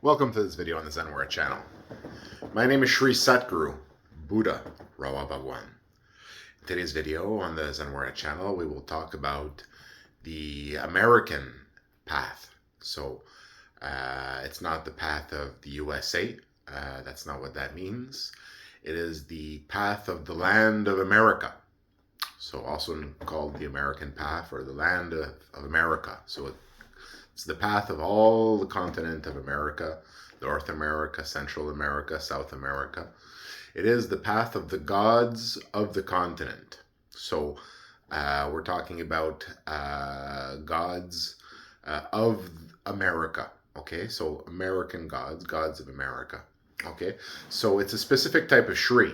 Welcome to this video on the Zenware channel. My name is Sri Satguru, Buddha Rawa Bhagwan. In today's video on the Zenware channel, we will talk about the American path. So it's not the path of the USA. That's not what that means. It is the path of the land of America. So also called the American path or the land of America. So it's the path of all the continent of America, North America, Central America, South America. It is the path of the gods of the continent. So we're talking about gods of America. Okay, so American gods, gods of America. Okay, so it's a specific type of Shri.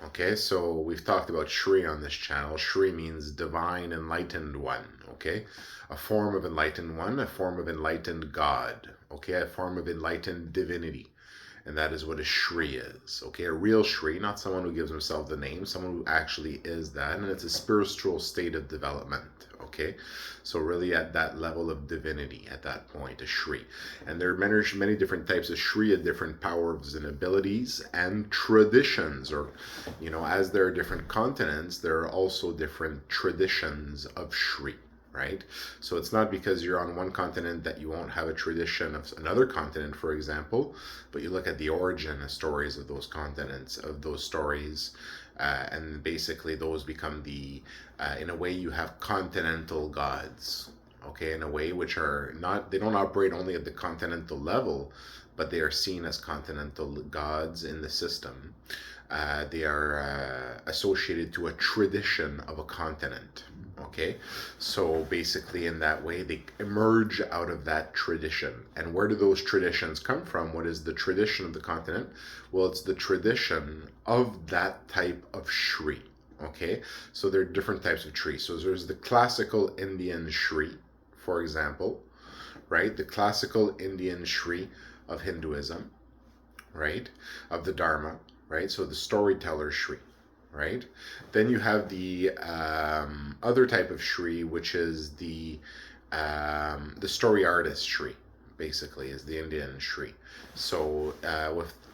Okay, so we've talked about Shri on this channel. Shri means divine, enlightened one. Okay, a form of enlightened one, a form of enlightened God. Okay, a form of enlightened divinity. And that is what a Shri is. Okay, a real Shri, not someone who gives himself the name, someone who actually is that. And it's a spiritual state of development. Okay, so really at that level of divinity, at that point, a Shri. And there are many different types of Shri, at different powers and abilities and traditions, or, you know, as there are different continents, there are also different traditions of Shri. Right? So it's not because you're on one continent that you won't have a tradition of another continent, for example, but you look at the origin of stories of those continents, of those stories, and basically those become the, in a way you have continental gods, okay, in a way which are not, they don't operate only at the continental level, but they are seen as continental gods in the system. They are associated to a tradition of a continent. Okay, so basically in that way they emerge out of that tradition. And where do those traditions come from? What is the tradition of the continent? Well, it's the tradition of that type of Shri. Okay, so there are different types of trees. So there's the classical Indian Shri, for example, right? The classical Indian Shri of Hinduism, right? Of the Dharma, right? So the storyteller Shri. Right? Then you have the other type of Shri, which is the story artist Shri, basically, is the Indian Shri. So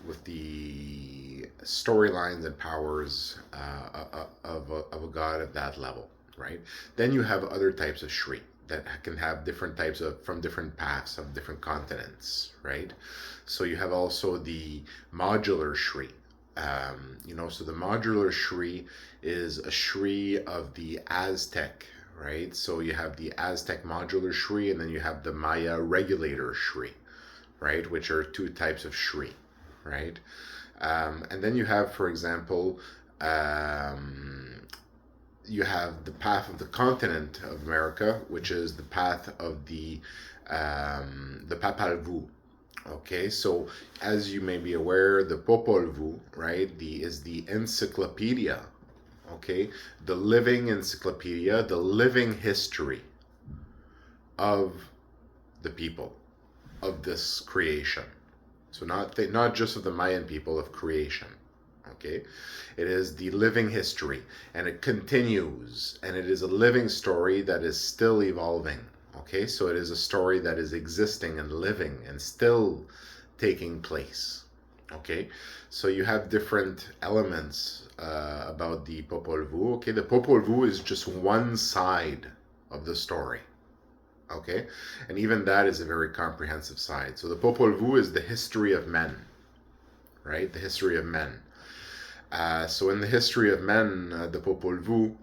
with the storylines and powers of a god of that level, right? Then you have other types of Shri that can have different types of, from different paths of different continents, right? So you have also the modular Shri. You know, so the modular Shri is a Shri of the Aztec, right? So you have the Aztec modular Shri, and then you have the Maya regulator Shri, right? Which are two types of Shri, right? And then you have, for example, you have the path of the continent of America, which is the path of the Papal. Okay, so as you may be aware, the Popol, right, is the encyclopedia, okay, the living encyclopedia, the living history of the people, of this creation. So not just of the Mayan people, of creation, okay? It is the living history, and it continues, and it is a living story that is still evolving. Okay, so it is a story that is existing and living and still taking place. Okay, so you have different elements about the Popol Vuh. Okay, the Popol Vuh is just one side of the story. Okay, and even that is a very comprehensive side. So the Popol Vuh is the history of men, right? The history of men. So in the history of men, the Popol Vuh,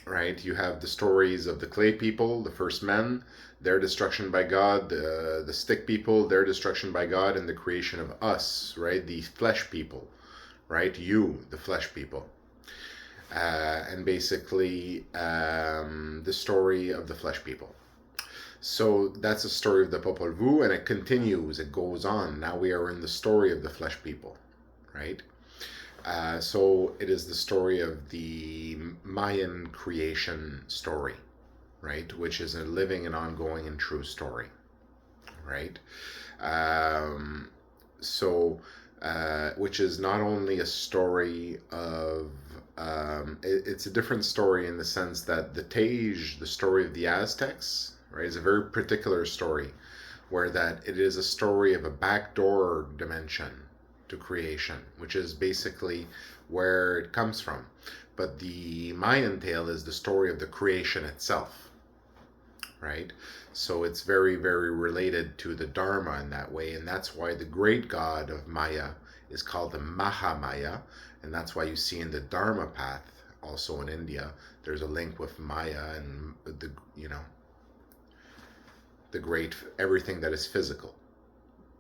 right, you have the stories of the clay people, the first men, their destruction by God, the stick people, their destruction by God, and the creation of us, right, the flesh people, right, you, the flesh people. And basically the story of the flesh people. So that's the story of the Popol Vuh, and it continues, it goes on. Now we are in the story of the flesh people, right? So it is the story of the Mayan creation story, right? Which is a living and ongoing and true story, right? Which is not only a story of, it's a different story in the sense that the Tej, the story of the Aztecs, right, is a very particular story where that it is a story of a backdoor dimension to creation, which is basically where it comes from. But the Mayan tale is the story of the creation itself, right? So it's very, very related to the Dharma in that way, and that's why the great god of Maya is called the Mahamaya, and that's why you see in the Dharma path, also in India, there's a link with Maya and the, the great, everything that is physical.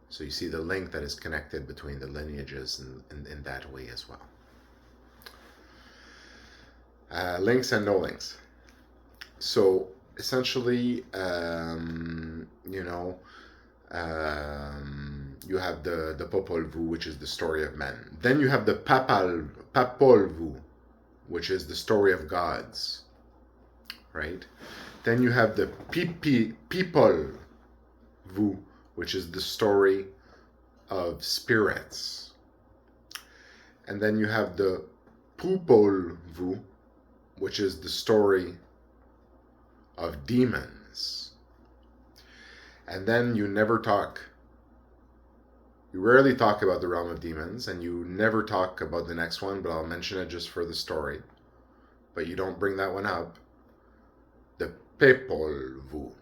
So you see the link that is connected between the lineages in that way as well. Links and no links. So essentially, you have the Popol Vuh, which is the story of men. Then you have the Papol Vuh, which is the story of gods, right? Then you have the Pipol Vuh, which is the story of spirits. And then you have the Pupol Vuh, which is the story of demons. And then you rarely talk about the realm of demons, and you never talk about the next one, but I'll mention it just for the story. But you don't bring that one up. The Pipol Vuh.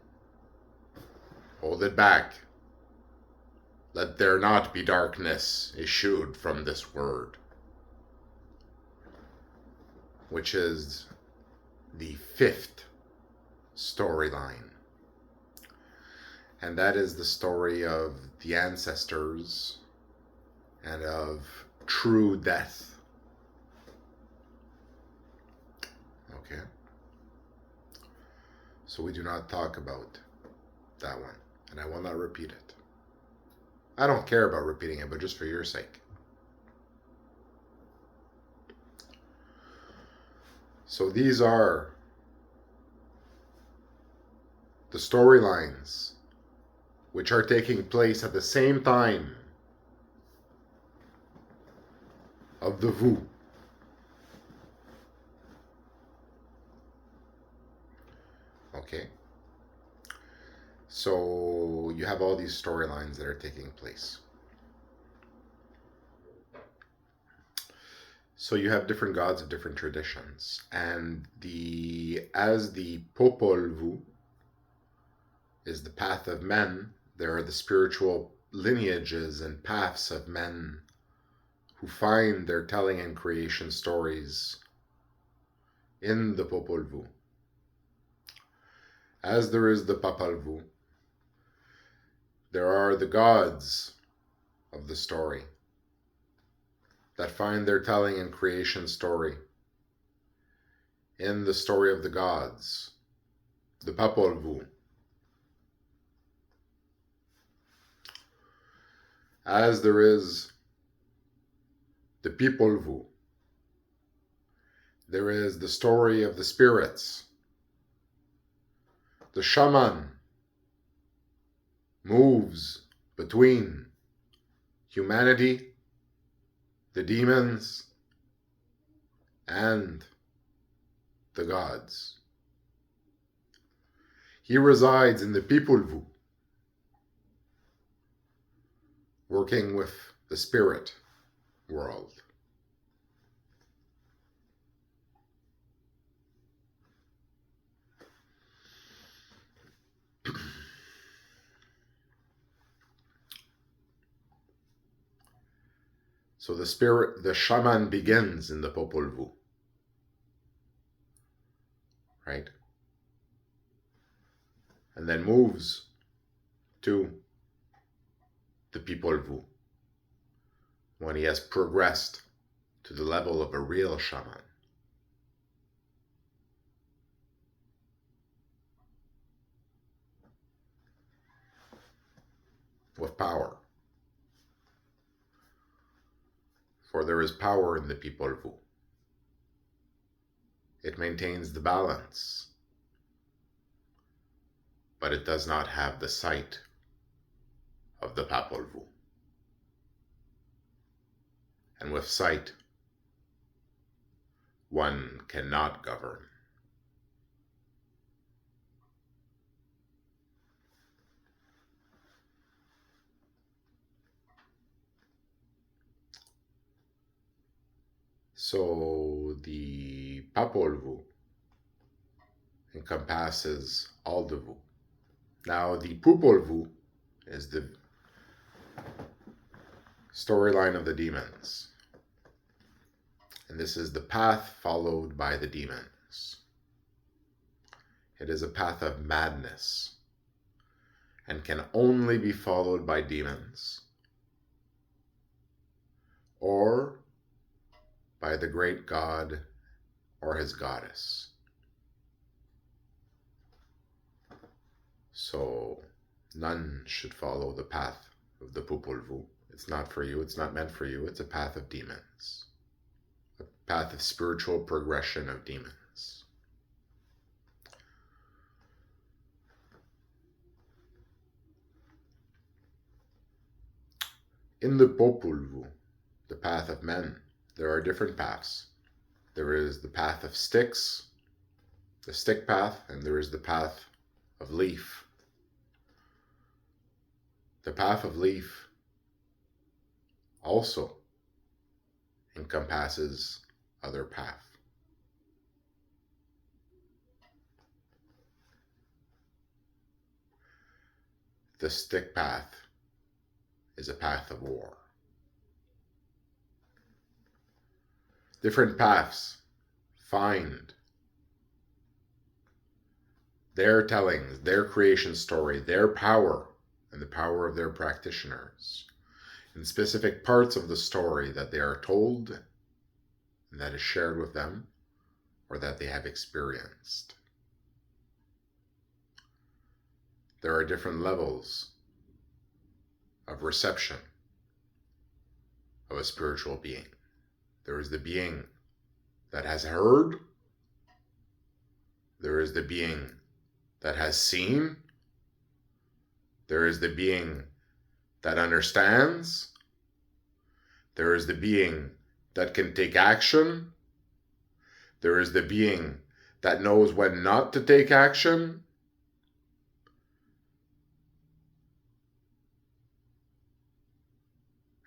Hold it back. Let there not be darkness issued from this word. Which is the 5th storyline. And that is the story of the ancestors and of true death. Okay? So we do not talk about that one. And I will not repeat it. I don't care about repeating it, but just for your sake. So these are the storylines which are taking place at the same time of the Vuh. Okay? So you have all these storylines that are taking place. So you have different gods of different traditions, and as the Popol Vuh is the path of men, there are the spiritual lineages and paths of men who find their telling and creation stories in the Popol Vuh. As there is the Papol Vuh, there are the gods of the story that find their telling and creation story in the story of the gods, the Popol Vuh. As there is the Pipol Vuh, there is the story of the spirits. The shaman moves between humanity, the demons, and the gods. He resides in the Pipol Vuh, working with the spirit world. So the shaman begins in the Popol Vuh, right? And then moves to the Pipol Vuh when he has progressed to the level of a real shaman. With power. For there is power in the Pipol Vuh. It maintains the balance, but it does not have the sight of the Popol Vuh. And with sight, one cannot govern. So the Papol Vu encompasses all the Vu. Now the Pupol Vu is the storyline of the demons. And this is the path followed by the demons. It is a path of madness and can only be followed by demons or by the great god or his goddess. So none should follow the path of the Popol Vuh. It's not for you. It's not meant for you. It's a path of demons. A path of spiritual progression of demons. In the Popol Vuh, the path of men, there are different paths. There is the path of sticks, the stick path, and there is the path of leaf. The path of leaf also encompasses other path. The stick path is a path of war. Different paths find their tellings, their creation story, their power, and the power of their practitioners in specific parts of the story that they are told and that is shared with them or that they have experienced. There are different levels of reception of a spiritual being. There is the being that has heard. There is the being that has seen. There is the being that understands. There is the being that can take action. There is the being that knows when not to take action.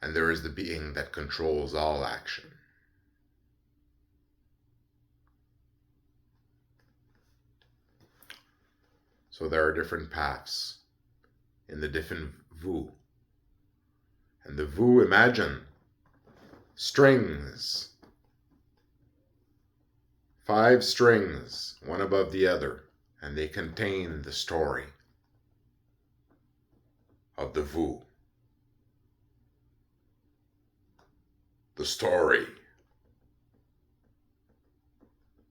And there is the being that controls all action. So there are different paths in the different Vu. And the Vu, imagine, strings. 5 strings, one above the other, and they contain the story of the Vu. The story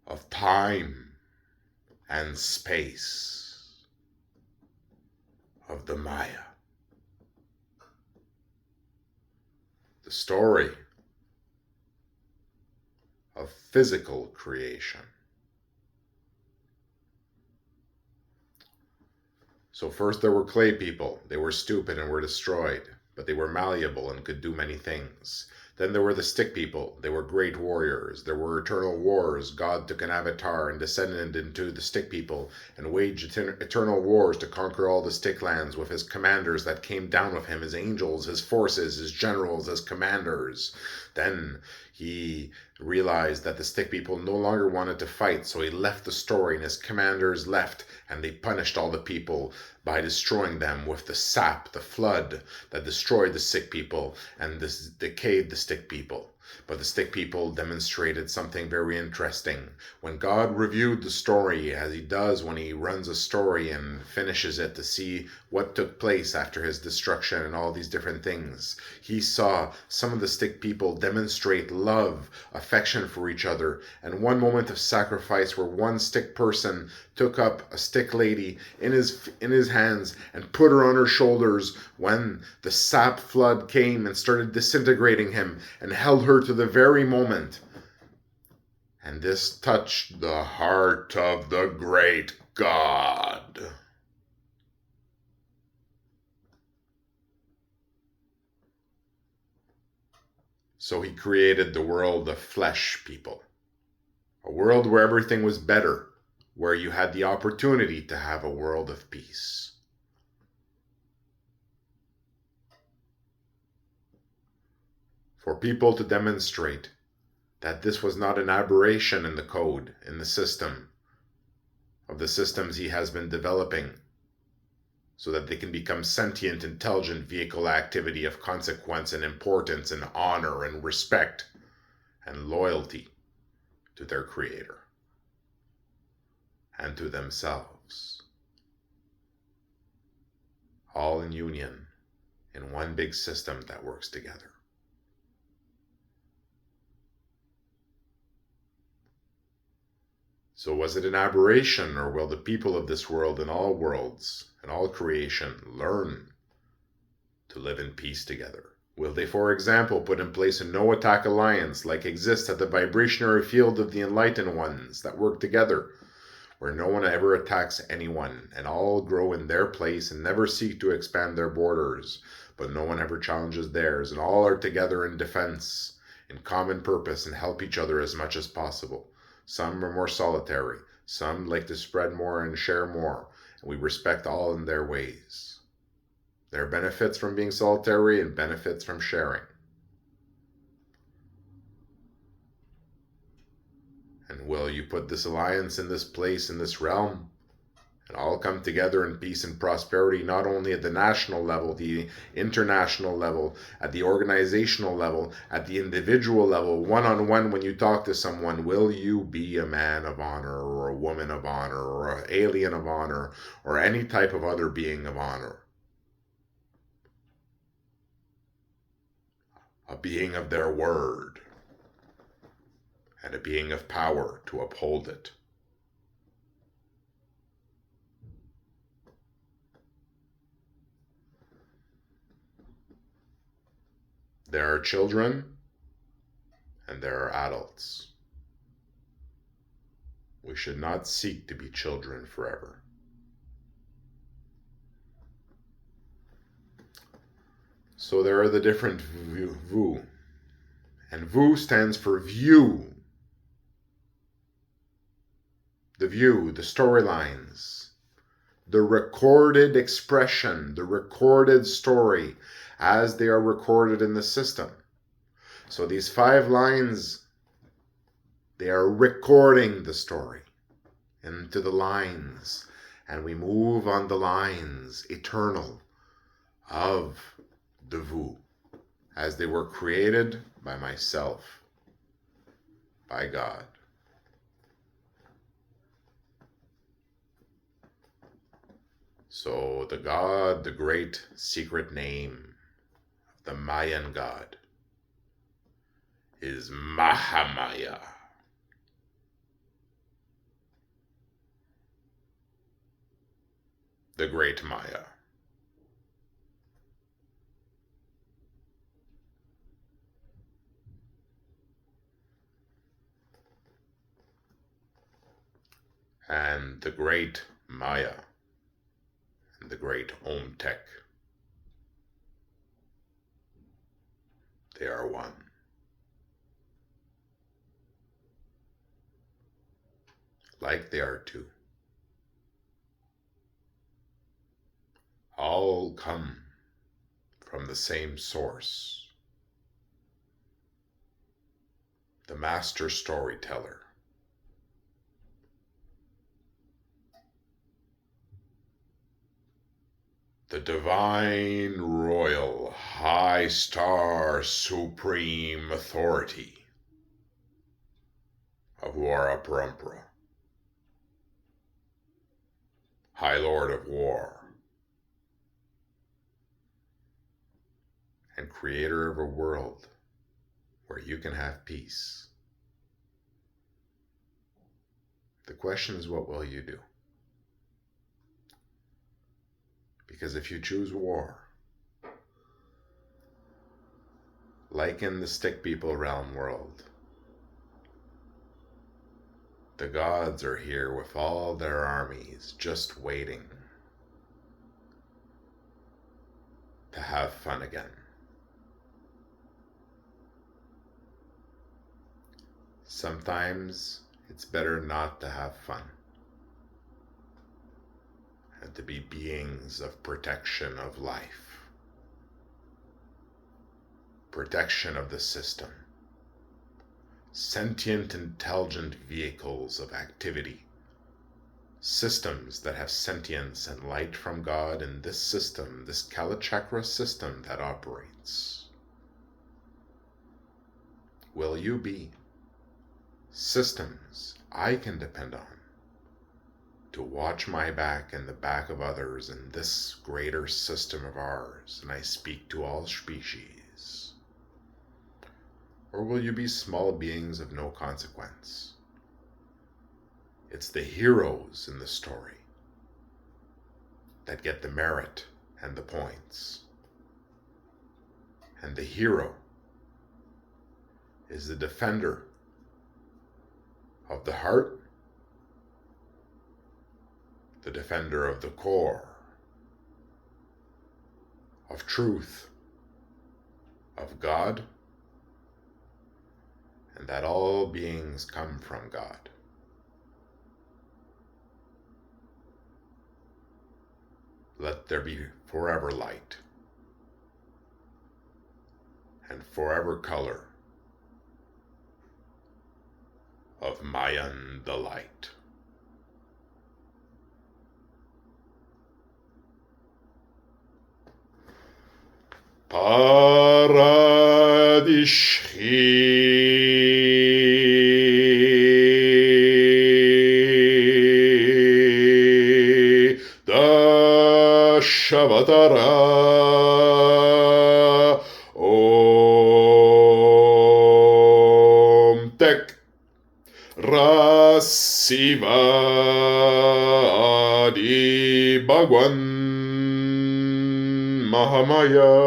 of time and space of the Maya. The story of physical creation. So first there were clay people. They were stupid and were destroyed, but they were malleable and could do many things. Then there were the stick people. They were great warriors. There were eternal wars. God took an avatar and descended into the stick people and waged eternal wars to conquer all the stick lands with his commanders that came down with him, his angels, his forces, his generals, his commanders. Then he realized that the stick people no longer wanted to fight, so he left the story and his commanders left, and they punished all the people by destroying them with the sap, the flood that destroyed the stick people and this decayed the stick people. But the stick people demonstrated something very interesting. When God reviewed the story, as he does when he runs a story and finishes it to see what took place after his destruction and all these different things, he saw some of the stick people demonstrate love, affection for each other, and one moment of sacrifice where one stick person took up a stick lady in his hands and put her on her shoulders when the sap flood came and started disintegrating him, and held her to the very moment. And this touched the heart of the great God. So he created the world of flesh people, a world where everything was better, where you had the opportunity to have a world of peace. For people to demonstrate that this was not an aberration in the code, in the system, of the systems he has been developing, so that they can become sentient, intelligent vehicle activity of consequence and importance and honor and respect and loyalty to their creator and to themselves. All in union, in one big system that works together. So was it an aberration, or will the people of this world and all worlds and all creation learn to live in peace together? Will they, for example, put in place a no-attack alliance like exists at the vibrationary field of the enlightened ones that work together, where no one ever attacks anyone and all grow in their place and never seek to expand their borders, but no one ever challenges theirs, and all are together in defense, in common purpose, and help each other as much as possible? Some are more solitary, some like to spread more and share more, and we respect all in their ways. There are benefits from being solitary and benefits from sharing. And will you put this alliance in this place, in this realm, and all come together in peace and prosperity, not only at the national level, the international level, at the organizational level, at the individual level, one-on-one when you talk to someone? Will you be a man of honor or a woman of honor or an alien of honor or any type of other being of honor? A being of their word and a being of power to uphold it. There are children and there are adults. We should not seek to be children forever. So there are the different vu. And vu stands for view. The view, the storylines, the recorded expression, the recorded story as they are recorded in the system. So these 5 lines, they are recording the story into the lines, and we move on the lines eternal of the Vu as they were created by myself, by God. So the God, the great secret name of the Mayan God is Mahamaya. The great Maya. And the great Maya and the great Omtek, they are one. Like they are two. All come from the same source. The master storyteller. The divine, royal, high star, supreme authority of Wara Parampara, High Lord of War, and creator of a world where you can have peace. The question is, what will you do? Because if you choose war, like in the stick people realm world, the gods are here with all their armies just waiting to have fun again. Sometimes it's better not to have fun and to be beings of protection of life, protection of the system, sentient, intelligent vehicles of activity, systems that have sentience and light from God in this system, this Kalachakra system that operates. Will you be systems I can depend on to watch my back and the back of others in this greater system of ours, and I speak to all species? Or will you be small beings of no consequence? It's the heroes in the story that get the merit and the points. And the hero is the defender of the heart, the defender of the core, of truth, of God, and that all beings come from God. Let there be forever light and forever color of Mayan the light. Paradishri Dashavatara Om Tek Rasivadi Bhagwan Mahamaya